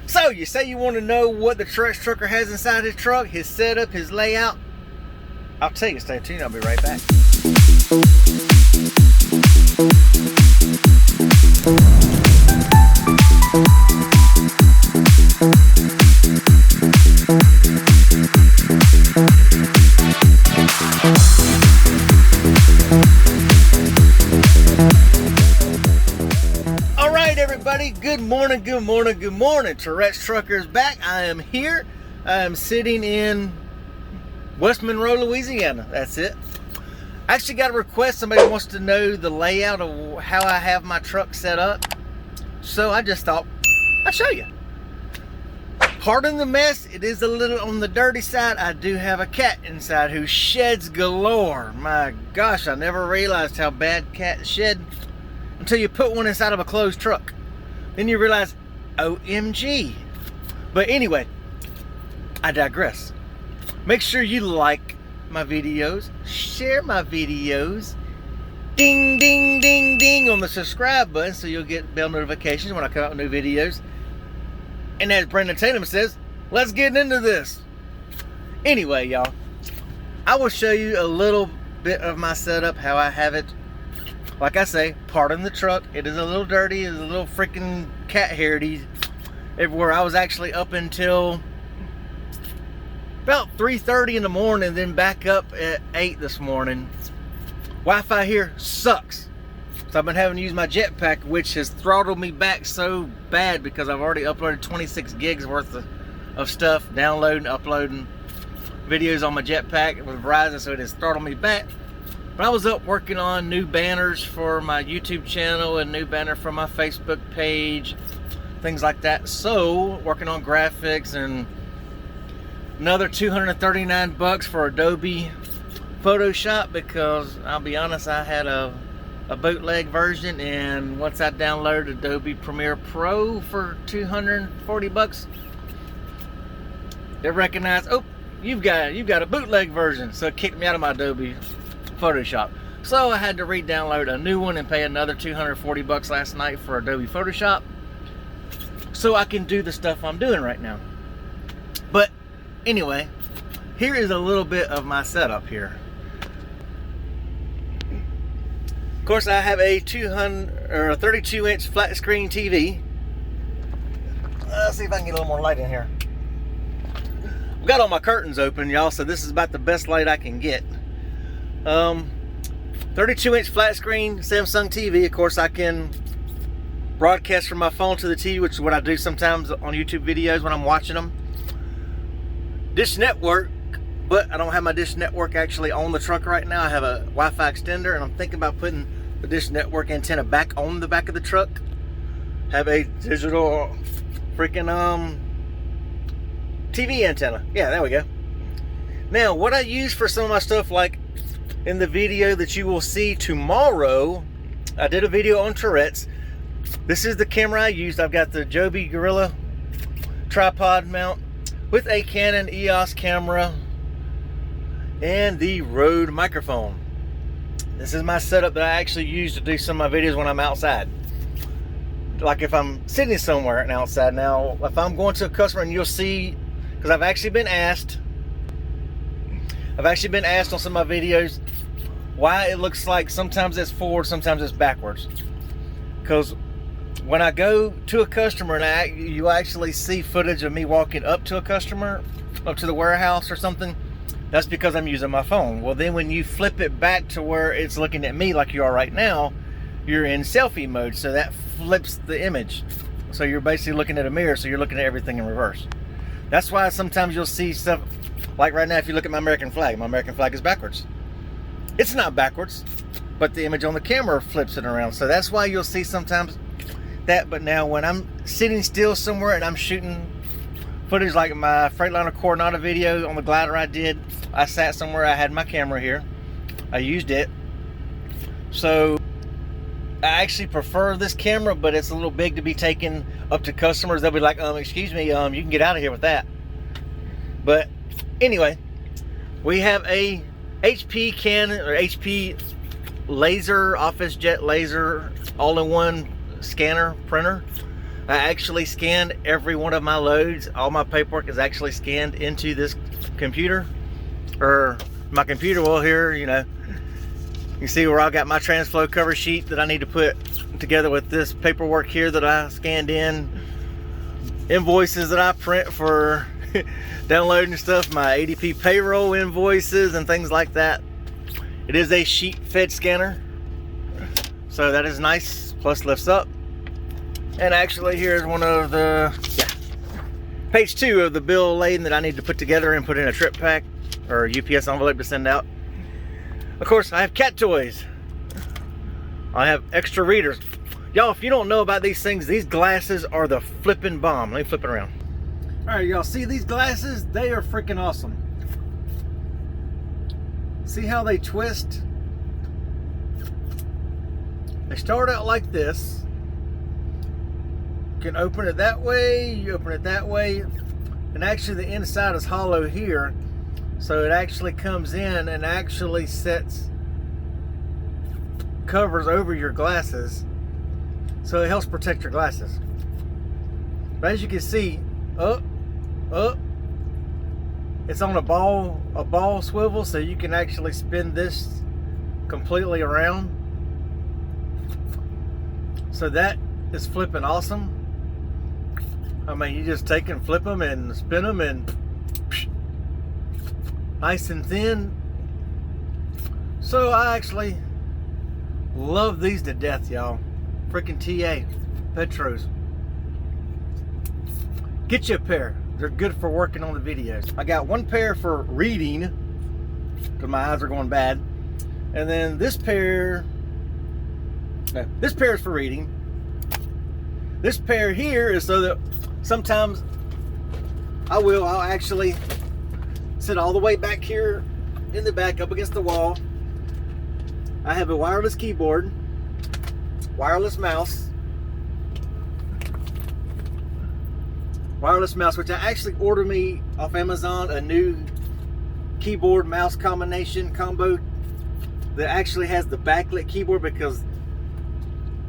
So, you say you want to know what the Tourette trucker has inside his truck, his setup, his layout? I'll tell you, stay tuned, I'll be right back. Everybody, good morning, good morning, good morning. Tourette's Trucker is back. I am here. I am sitting in West Monroe, Louisiana. That's it. I actually got a request. Somebody wants to know the layout of how I have my truck set up. So I just thought I'd show you. Pardon the mess. It is a little on the dirty side. I do have a cat inside who sheds galore. My gosh, I never realized how bad cats shed until you put one inside of a closed truck. Then you realize, OMG. But anyway, I digress. Make sure you like my videos, share my videos, ding, ding, ding, ding on the subscribe button so you'll get bell notifications when I come out with new videos. And as Brandon Tatum says, let's get into this. Anyway, y'all, I will show you a little bit of my setup, how I have it. Like I say, pardon the truck. It is a little dirty. It's a little freaking cat hairedy everywhere. I was actually up until about 3:30 in the morning, then back up at 8 this morning. Wi-Fi here sucks. So I've been having to use my jetpack, which has throttled me back so bad because I've already uploaded 26 gigs worth of stuff, downloading, uploading videos on my jetpack with Verizon, so it has throttled me back. But I was up working on new banners for my YouTube channel and new banner for my Facebook page, things like that. So, working on graphics and another $239 for Adobe Photoshop because I'll be honest, I had a bootleg version, and once I downloaded Adobe Premiere Pro for $240, it recognized, oh, you've got a bootleg version, so it kicked me out of my Adobe Photoshop. So I had to re-download a new one and pay another $240 last night for Adobe Photoshop so I can do the stuff I'm doing right now. But anyway, here is a little bit of my setup here. Of course, I have a 32-inch flat screen TV. Let's see if I can get a little more light in here. I've got all my curtains open, y'all, so this is about the best light I can get. 32-inch flat screen Samsung TV. Of course, I can broadcast from my phone to the TV, which is what I do sometimes on YouTube videos when I'm watching them. Dish Network, but I don't have my Dish Network actually on the truck right now. I have a Wi-Fi extender, and I'm thinking about putting the Dish Network antenna back on the back of the truck. Have a digital freaking TV antenna. Yeah, there we go. Now, what I use for some of my stuff, like in the video that you will see tomorrow, I did a video on Tourette's. This is the camera I used. I've got the Joby Gorilla tripod mount with a Cannon EOS camera and the Rode microphone. This is my setup that I actually use to do some of my videos when I'm outside. Like if I'm sitting somewhere and outside. Now, if I'm going to a customer, and you'll see, because I've actually been asked on some of my videos why it looks like sometimes it's forward, sometimes it's backwards. Because when I go to a customer and you actually see footage of me walking up to a customer, up to the warehouse or something, that's because I'm using my phone. Well, then when you flip it back to where it's looking at me like you are right now, you're in selfie mode, so that flips the image. So you're basically looking at a mirror, so you're looking at everything in reverse. That's why sometimes you'll see stuff, like right now, if you look at my American flag is backwards. It's not backwards, but the image on the camera flips it around. So that's why you'll see sometimes that. But now when I'm sitting still somewhere and I'm shooting footage, like my Freightliner Coronado video on the glider I did, I sat somewhere, I had my camera here, I used it. So I actually prefer this camera, but it's a little big to be taken up to customers. They'll be like, excuse me, you can get out of here with that. But anyway, we have a HP Cannon or HP laser, office jet laser, all-in-one scanner printer. I actually scanned every one of my loads. All my paperwork is actually scanned into this computer, or my computer will here, you know. You see where I got my TransFlow cover sheet that I need to put together with this paperwork here that I scanned in, invoices that I print for downloading stuff, my ADP payroll invoices and things like that. It is a sheet fed scanner, so that is nice, plus lifts up. And actually here's one of the, page 2 of the bill of lading that I need to put together and put in a trip pack or UPS envelope to send out. Of course, I have cat toys. I have extra readers. Y'all, if you don't know about these things, these glasses are the flipping bomb. Let me flip it around. All right, y'all, see these glasses? They are freaking awesome. See how they twist? They start out like this. You can open it that way, you open it that way, and actually the inside is hollow here, so it actually comes in and actually covers over your glasses, so it helps protect your glasses. But as you can see, it's on a ball swivel, so you can actually spin this completely around. So that is flipping awesome. I mean, you just take and flip them and spin them and nice and thin. So I actually love these to death, y'all. Freaking TA Petros. Get you a pair. They're good for working on the videos. I got one pair for reading, because my eyes are going bad. And then this pair is for reading. This pair here is so that sometimes I'll actually sit all the way back here in the back up against the wall. I have a wireless keyboard, wireless mouse, which I actually ordered me off Amazon, a new keyboard mouse combination combo that actually has the backlit keyboard, because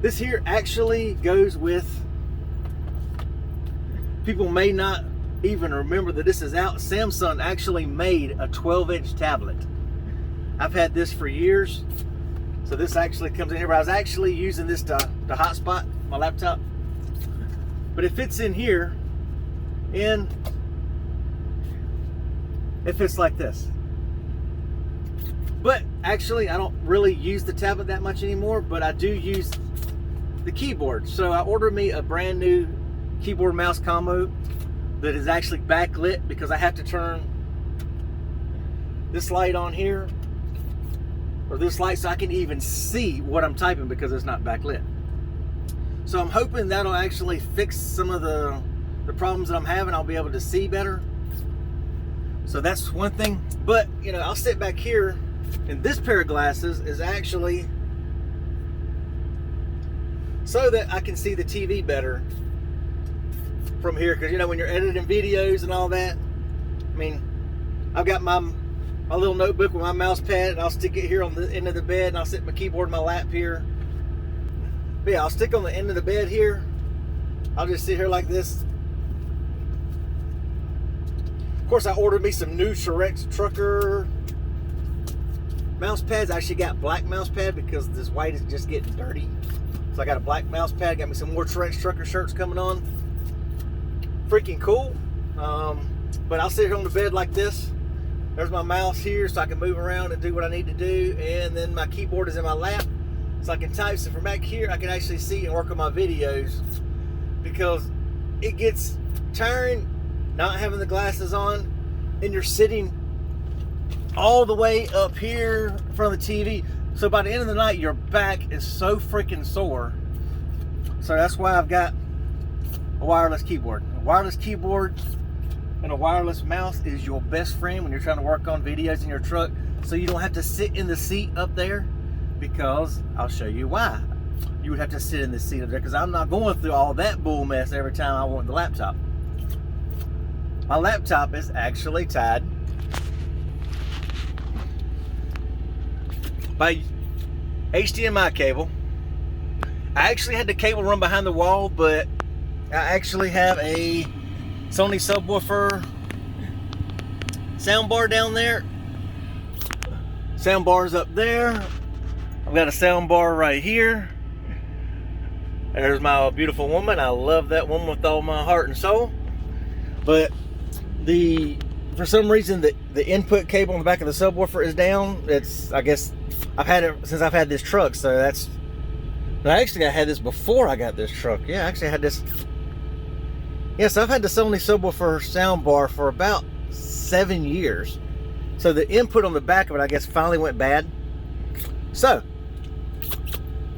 this here actually goes with, people may not even remember that this is out. Samsung actually made a 12-inch tablet. I've had this for years, so this actually comes in here. But I was actually using this to hotspot my laptop, but it fits in here, and it fits like this. But actually I don't really use the tablet that much anymore, but I do use the keyboard. So I ordered me a brand new keyboard mouse combo that is actually backlit, because I have to turn this light on here, or this light, so I can even see what I'm typing, because it's not backlit. So I'm hoping that'll actually fix some of the problems that I'm having. I'll be able to see better. So that's one thing. But you know, I'll sit back here, and this pair of glasses is actually so that I can see the TV better from here, because you know, when you're editing videos and all that, I mean, I've got my little notebook with my mouse pad, and I'll stick it here on the end of the bed, and I'll sit my keyboard in my lap here. But yeah, I'll stick on the end of the bed here. I'll just sit here like this. Of course, I ordered me some new Tourette trucker mouse pads. I actually got black mouse pad because this white is just getting dirty. So I got a black mouse pad. Got me some more Tourette trucker shirts coming on. Freaking cool. But I'll sit here on the bed like this. There's my mouse here, so I can move around and do what I need to do. And then my keyboard is in my lap, so I can type. So from back here, I can actually see and work on my videos, because it gets tiring not having the glasses on, and you're sitting all the way up here in front of the TV. So by the end of the night, your back is so freaking sore. So that's why I've got a wireless keyboard. A wireless keyboard and a wireless mouse is your best friend when you're trying to work on videos in your truck, so you don't have to sit in the seat up there, because I'll show you why you would have to sit in the seat up there, because I'm not going through all that bull mess every time I want the laptop. My laptop is actually tied by HDMI cable. I actually had the cable run behind the wall, but I actually have a Sony subwoofer soundbar down there. Soundbar's up there. I've got a soundbar right here. There's my beautiful woman. I love that woman with all my heart and soul. But for some reason the input cable on the back of the subwoofer is down. It's, I guess I've had it since I've had this truck, so that's, I had this before I got this truck. Yeah, actually I had this. Yes, I've had the Sony subwoofer soundbar for about 7 years. So the input on the back of it, I guess, finally went bad. So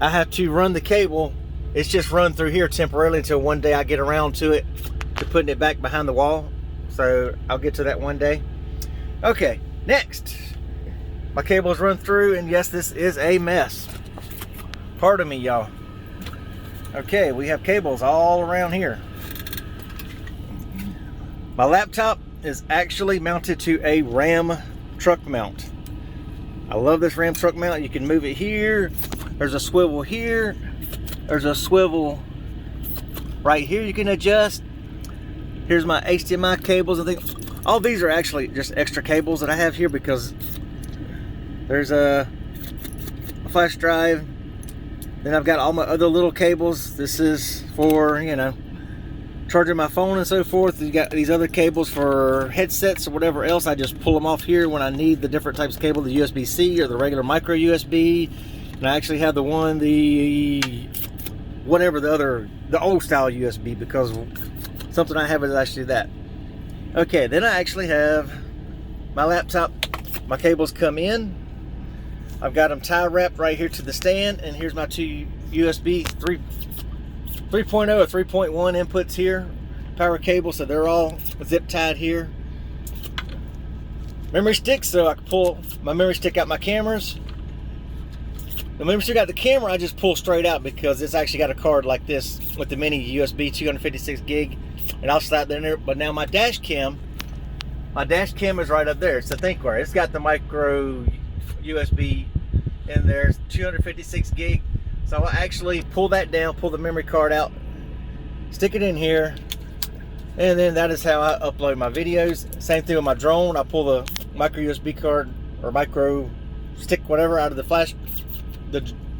I have to run the cable. It's just run through here temporarily until one day I get around to it, to putting it back behind the wall. So I'll get to that one day. Okay, next. My cables run through, and yes, this is a mess. Pardon me, y'all. Okay, we have cables all around here. My laptop is actually mounted to a Ram truck mount. I love this Ram truck mount. You can move it here. There's a swivel here. There's a swivel right here you can adjust. Here's my HDMI cables. I think all these are actually just extra cables that I have here because there's a flash drive. Then I've got all my other little cables. This is for, you know, charging my phone and so forth. You got these other cables for headsets or whatever else. I just pull them off here when I need the different types of cable, the USB-C or the regular micro USB. And I actually have the one, the whatever the old style USB, because something I have is actually that. Okay, then I actually have my laptop. My cables come in. I've got them tie wrapped right here to the stand, and here's my two USB 3.0 or 3.1 inputs here, power cable, so they're all zip tied here. Memory stick, so I can pull my memory stick out my cameras. The memory stick out the camera, I just pull straight out because it's actually got a card like this with the mini USB 256 gig, and I'll slide that in there. But now my dash cam is right up there. It's the ThinkWare. It's got the micro USB in there. It's 256 gig. So I'll actually pull that down, pull the memory card out, stick it in here, and then that is how I upload my videos. Same thing with my drone. I pull the micro USB card or micro stick, whatever, out of the flash,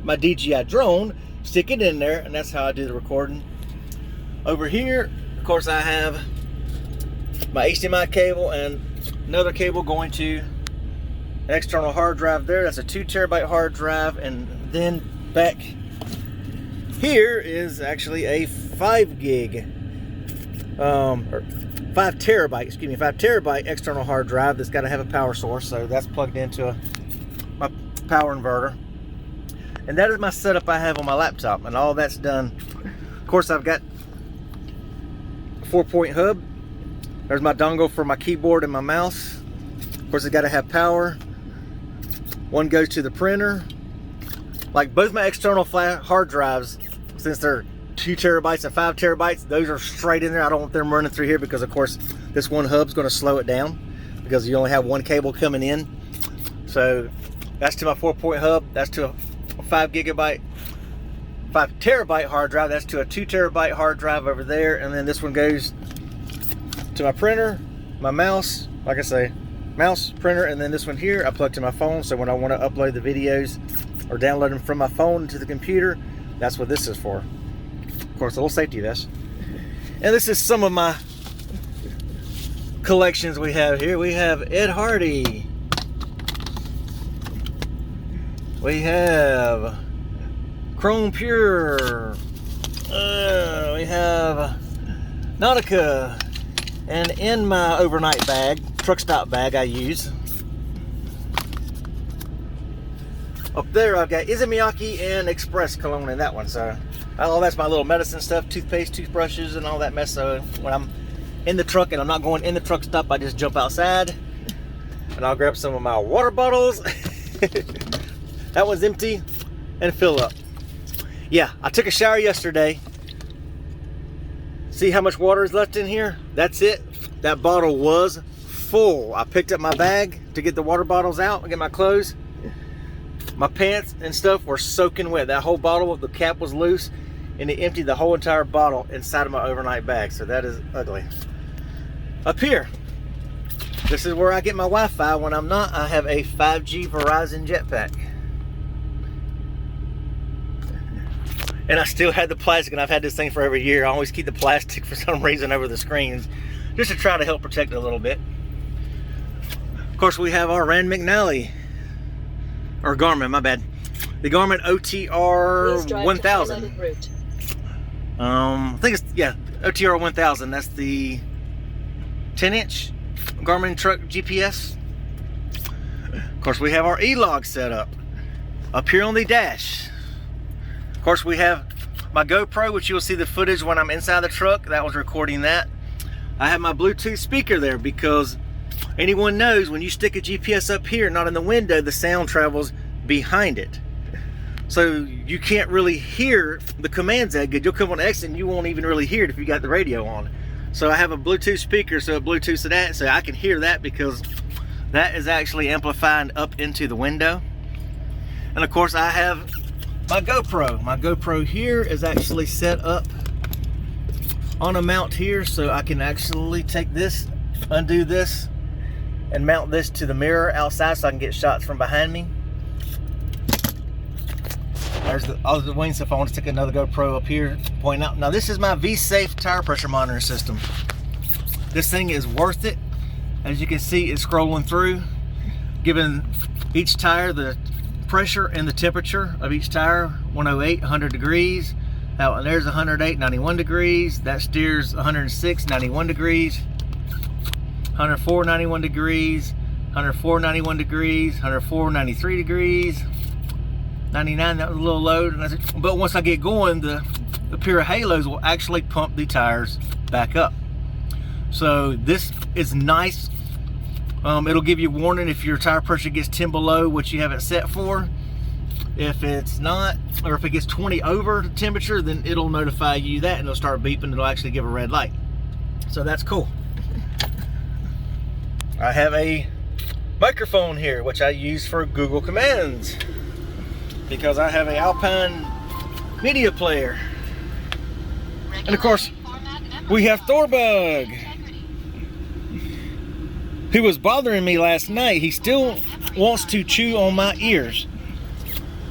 my DJI drone, stick it in there, and that's how I do the recording. Over here, of course, I have my HDMI cable and another cable going to an external hard drive there. That's a 2 terabyte hard drive, and then back here is actually a 5 gig or 5 terabyte external hard drive that's got to have a power source, so that's plugged into my power inverter. And that is my setup I have on my laptop, and all that's done. Of course, I've got a 4-point hub. There's my dongle for my keyboard and my mouse. Of course, it's got to have power. One goes to the printer. Like both my external hard drives, since they're 2 terabytes and 5 terabytes, those are straight in there. I don't want them running through here because, of course, this one hub's going to slow it down because you only have one cable coming in. So that's to my 4-point hub. That's to a 5 terabyte hard drive. That's to a 2 terabyte hard drive over there. And then this one goes to my printer, my mouse, like I say, mouse, printer, and then this one here I plug to my phone, so when I want to upload the videos or download them from my phone to the computer, that's what this is for. Of course, a little safety vest. And this is some of my collections we have here. We have Ed Hardy. We have Chrome Pure. We have Nautica. And in my overnight bag, truck stop bag I use, up there I've got Izumiyaki and Express cologne in that one. So all that's my little medicine stuff, toothpaste, toothbrushes, and all that mess. So when I'm in the truck and I'm not going in the truck stop, I just jump outside and I'll grab some of my water bottles. That one's empty, and fill up. Yeah, I took a shower yesterday. See how much water is left in here? That's it. That bottle was full. I picked up my bag to get the water bottles out and get my clothes. My pants and stuff were soaking wet. That whole bottle, the cap was loose. and it emptied the whole entire bottle inside of my overnight bag. So that is ugly. Up here, this is where I get my Wi-Fi. When I'm not, I have a 5G Verizon jetpack. And I still had the plastic, and I've had this thing for over a year. I always keep the plastic for some reason over the screens, just to try to help protect it a little bit. Of course, we have our Rand McNally, or Garmin, my bad. The Garmin OTR 1000. I think it's, yeah, OTR 1000. That's the 10-inch Garmin truck GPS. Of course, we have our E-log set up here on the dash. Of course, we have my GoPro, which you'll see the footage when I'm inside the truck. That was recording that. I have my Bluetooth speaker there because anyone knows when you stick a GPS up here, not in the window, the sound travels behind it. So you can't really hear the commands that good. You'll come on exit and you won't even really hear it if you got the radio on. So I have a Bluetooth speaker, so it Bluetooths to that, so I can hear that because that is actually amplifying up into the window. And of course, I have my GoPro. My GoPro here is actually set up on a mount here, so I can actually take this, undo this, and mount this to the mirror outside so I can get shots from behind me. There's the wing stuff. I want to stick another GoPro up here, pointing out. Now this is my V-Safe tire pressure monitoring system. This thing is worth it. As you can see, it's scrolling through, giving each tire the pressure and the temperature of each tire. 108, 100 degrees. Now, and there's 108, 91 degrees. That steers 106, 91 degrees. 104, 91 degrees. 104, 91 degrees. 104, 93 degrees. 99, that was a little low. But once I get going, the pair of halos will actually pump the tires back up. So this is nice. It'll give you warning if your tire pressure gets 10 below what you have it set for. If it's not, or if it gets 20 over the temperature, then it'll notify you that and it'll start beeping. It'll actually give a red light. So that's cool. I have a microphone here, which I use for Google commands, because I have an Alpine media player. And of course, we have Thorbug, who was bothering me last night. He still wants to chew on my ears.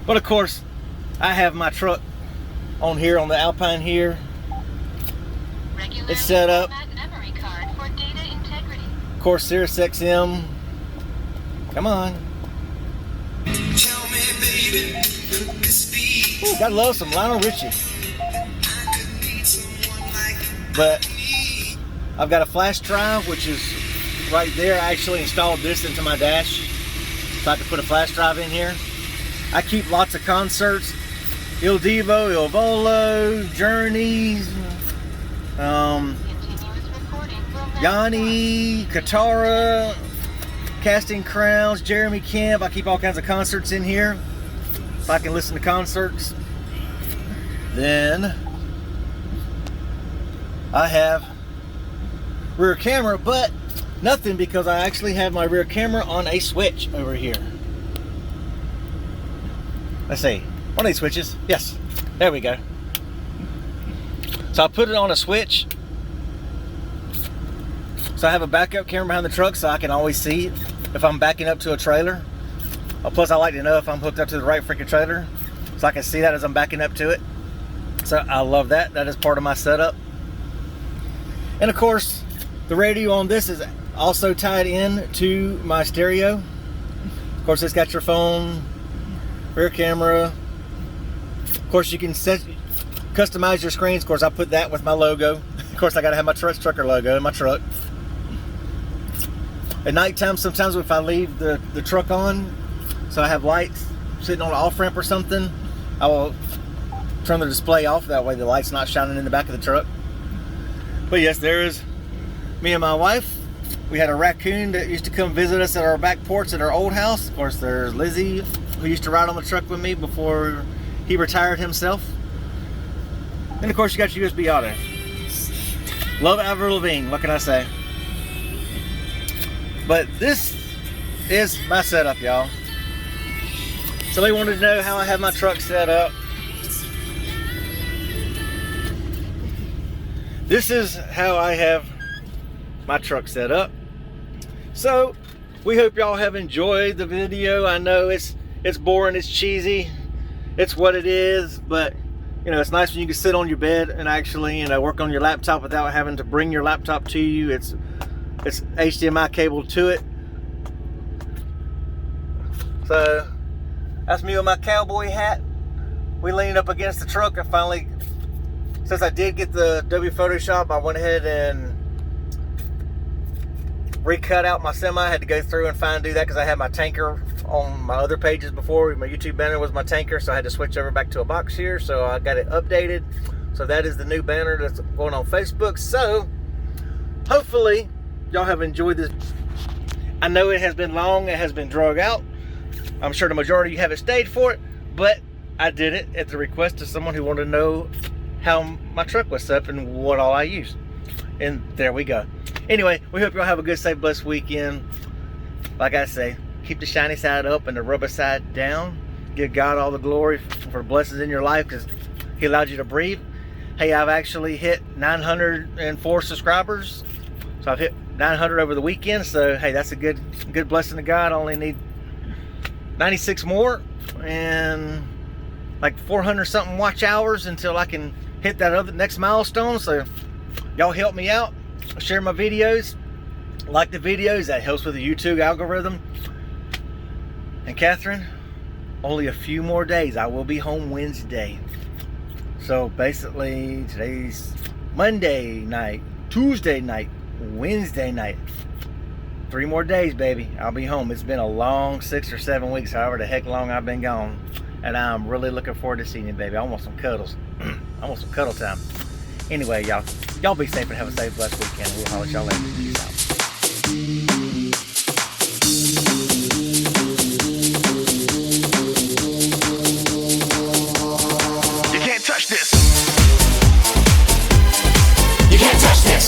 But of course, I have my truck on here, on the Alpine here. It's set up. Of course, Sirius XM. Come on. Ooh, gotta love some Lionel Richie. But I've got a flash drive, which is right there. I actually installed this into my dash so I could put a flash drive in here. I keep lots of concerts. Il Divo, Il Volo, Journeys, Yanni, Katara, Casting Crowns, Jeremy Camp. I keep all kinds of concerts in here so I can listen to concerts. Then I have rear camera, but nothing, because I actually have my rear camera on a switch over here. Let's see, one of these switches. Yes, there we go. So I put it on a switch. So I have a backup camera behind the truck so I can always see if I'm backing up to a trailer. Plus I like to know if I'm hooked up to the right freaking trailer, so I can see that as I'm backing up to it. So I love that. That is part of my setup. And of course, the radio on this is also tied in to my stereo. Of course, it's got your phone, rear camera. Of course, you can customize your screens. Of course, I put that with my logo. Of course, I gotta have my Trucker logo in my truck. At nighttime, sometimes if I leave the truck on, so I have lights sitting on an off-ramp or something, I will turn the display off. That way the light's not shining in the back of the truck. But yes, there's me and my wife. We had a raccoon that used to come visit us at our back porch at our old house. Of course, there's Lizzie, who used to ride on the truck with me before he retired himself. And of course, you got your USB auto. Love Avril Lavigne, what can I say? But this is my setup, y'all. Somebody wanted to know how I have my truck set up. this is how I have my truck set up. So we hope y'all have enjoyed the video. I know it's boring, it's cheesy, it's what it is, but you know, it's nice when you can sit on your bed and actually, you know, work on your laptop without having to bring your laptop to you. It's HDMI cable to it. So that's me with my cowboy hat. We leaned up against the truck. I finally, since I did get the W Photoshop, I went ahead and recut out my semi. I had to go through and fine do that because I had my tanker on my other pages before. My YouTube banner was my tanker, so I had to switch over back to a box here. So I got it updated. So that is the new banner that's going on Facebook. So hopefully y'all have enjoyed this. I know it has been long, it has been drug out. I'm sure the majority of you haven't stayed for it, but I did it at the request of someone who wanted to know how my truck was set up and what all I used. And there we go. Anyway, we hope y'all have a good, safe, blessed weekend. Like I say, keep the shiny side up and the rubber side down. Give God all the glory for blessings in your life because He allowed you to breathe. Hey, I've actually hit 904 subscribers. So I've hit 900 over the weekend. So hey, that's a good blessing to God. I only need 96 more and like 400 something watch hours until I can hit that other next milestone. So y'all help me out. Share my videos, like the videos, that helps with the YouTube algorithm. And Catherine, only a few more days. I will be home Wednesday. So basically today's Monday night, Tuesday night, Wednesday night. 3 more days, baby. I'll be home. It's been a long 6 or 7 weeks, however the heck long I've been gone. And I'm really looking forward to seeing you, baby. I want some cuddles. I want some cuddle time. Anyway, y'all be safe and have a safe, blessed weekend. We'll holler at y'all later. Peace out. You can't touch this. You can't touch this.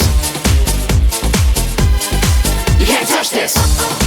You can't touch this.